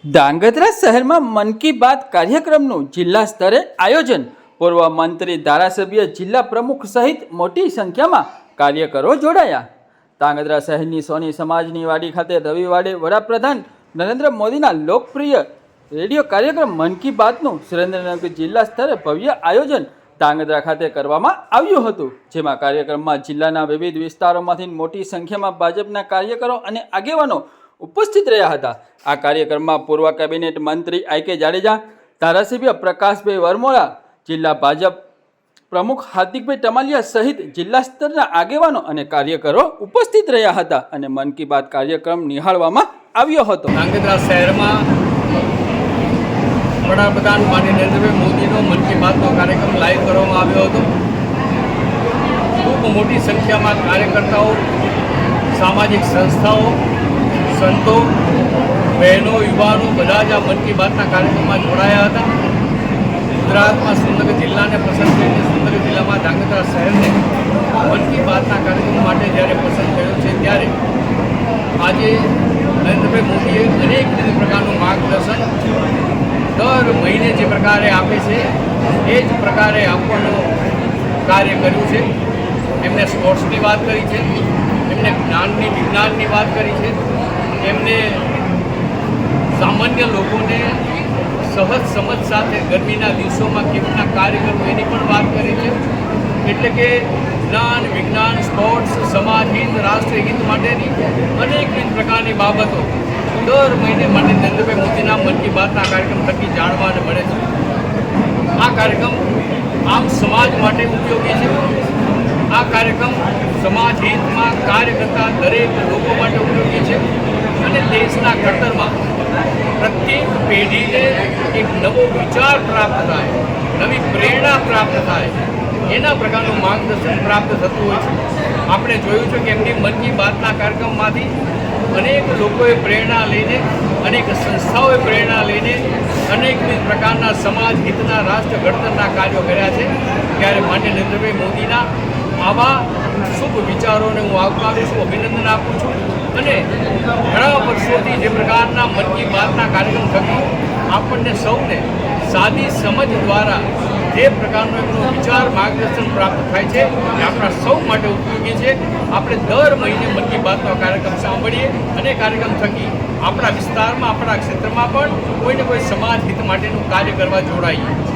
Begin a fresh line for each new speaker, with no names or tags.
ધાંગધ્રા શહેરમાં મન કી બાત કાર્યક્રમનું જિલ્લા સ્તરે આયોજન. પૂર્વ મંત્રી, ધારાસભ્ય, જિલ્લા પ્રમુખ સહિત મોટી સંખ્યામાં કાર્યકરો જોડાયા. ધાંગધ્રા શહેરની સોની સમાજની વાડી ખાતે રવિવારે વડાપ્રધાન નરેન્દ્ર મોદીના લોકપ્રિય રેડિયો કાર્યક્રમ મન કી બાતનું સુરેન્દ્રનગર જિલ્લા સ્તરે ભવ્ય આયોજન ધાંગધ્રા ખાતે કરવામાં આવ્યું હતું. જેમાં કાર્યક્રમમાં જિલ્લાના વિવિધ વિસ્તારોમાંથી મોટી સંખ્યામાં ભાજપના કાર્યકરો અને આગેવાનો ઉપસ્થિત રહ્યા હતા. આ કાર્યક્રમમાં પૂર્વ કેબિનેટ મંત્રી આઈ.કે. જાડેજા, ધારાસભ્ય પ્રકાશભાઈ વરમોરા, જિલ્લા ભાજપ પ્રમુખ હાર્દિકભાઈ ટમાલિયા સહિત જિલ્લા સ્તરના આગેવાનો અને કાર્યકરો ઉપસ્થિત રહ્યા હતા અને મન કી બાત કાર્યક્રમ નિહાળવામાં આવ્યો હતો.
ધાંગધ્રા શહેરમાં વડાપ્રધાન માનનીય નરેન્દ્રભાઈ મોદીનો મન કી બાતનો કાર્યક્રમ લાઈવ કરવામાં આવ્યો હતો. ખૂબ મોટી સંખ્યામાં કાર્યકર્તાઓ, સામાજિક સંસ્થાઓ, સંતો, બહેનો, યુવાનો બધા જ આ મન કી બાતના કાર્યક્રમમાં જોડાયા હતા. ગુજરાતમાં સુરેન્દ્રનગર જિલ્લાને પસંદ કરીને સુરેન્દ્રનગર જિલ્લામાં ધાંગધ્રા શહેરને મન કી બાતના કાર્યક્રમ માટે જ્યારે પસંદ કર્યો છે ત્યારે આજે નરેન્દ્રભાઈ મોદીએ અનેક પ્રકારનું માર્ગદર્શન દર મહિને જે પ્રકારે આપે છે એ જ પ્રકારે આપવાનું કાર્ય કર્યું છે. એમને સ્પોર્ટ્સની વાત કરી છે, એમને જ્ઞાનની, વિજ્ઞાનની વાત કરી છે, એમને સામાન્ય લોકોને સહજ સમજ સાથે ગરમીના દિવસોમાં કેવી રીતના કાર્ય કરવું એની પણ વાત કરી છે. એટલે કે જ્ઞાન, વિજ્ઞાન, સ્પોર્ટ્સ, સમાજ હિત, રાષ્ટ્રીય હિત માટેની અનેકવિધ પ્રકારની બાબતો દર મહિને માનનીય નરેન્દ્રભાઈ મોદીના મન કી બાતના કાર્યક્રમ થકી જાણવાને મળે છે. આ કાર્યક્રમ આમ સમાજ માટે ઉપયોગી છે. આ કાર્યક્રમ સમાજ હિતમાં કાર્ય કરતા દરેક લોકો માટે ઉપયોગી છે અને દેશના ઘડતરમાં પ્રત્યેક પેઢીને એક નવો વિચાર પ્રાપ્ત થાય, નવી પ્રેરણા પ્રાપ્ત થાય, એના પ્રકારનું માર્ગદર્શન પ્રાપ્ત થતું હોય છે. આપણે જોયું છે કે એમની મન કી બાતના કાર્યક્રમમાંથી અનેક લોકોએ પ્રેરણા લઈને, અનેક સંસ્થાઓએ પ્રેરણા લઈને અનેકવિધ પ્રકારના સમાજ હિતના, રાષ્ટ્ર ઘડતરના કાર્યો કર્યા છે. ત્યારે માનનીય નરેન્દ્રભાઈ મોદીના આવા શુભ વિચારોને હું આવકારું છું, અભિનંદન આપું છું. અને ઘણા વર્ષોથી જે પ્રકારના મન કી બાતના કાર્યક્રમ થકી આપણને સૌને સાદી સમજ દ્વારા જે પ્રકારનો એમનો વિચાર, માર્ગદર્શન પ્રાપ્ત થાય છે એ આપણા સૌ માટે ઉપયોગી છે. આપણે દર મહિને મન કી બાતનો કાર્યક્રમ સાંભળીએ અને કાર્યક્રમ થકી આપણા વિસ્તારમાં, આપણા ક્ષેત્રમાં પણ કોઈને કોઈ સમાજ હિત માટેનું કાર્ય કરવા જોડાઈએ.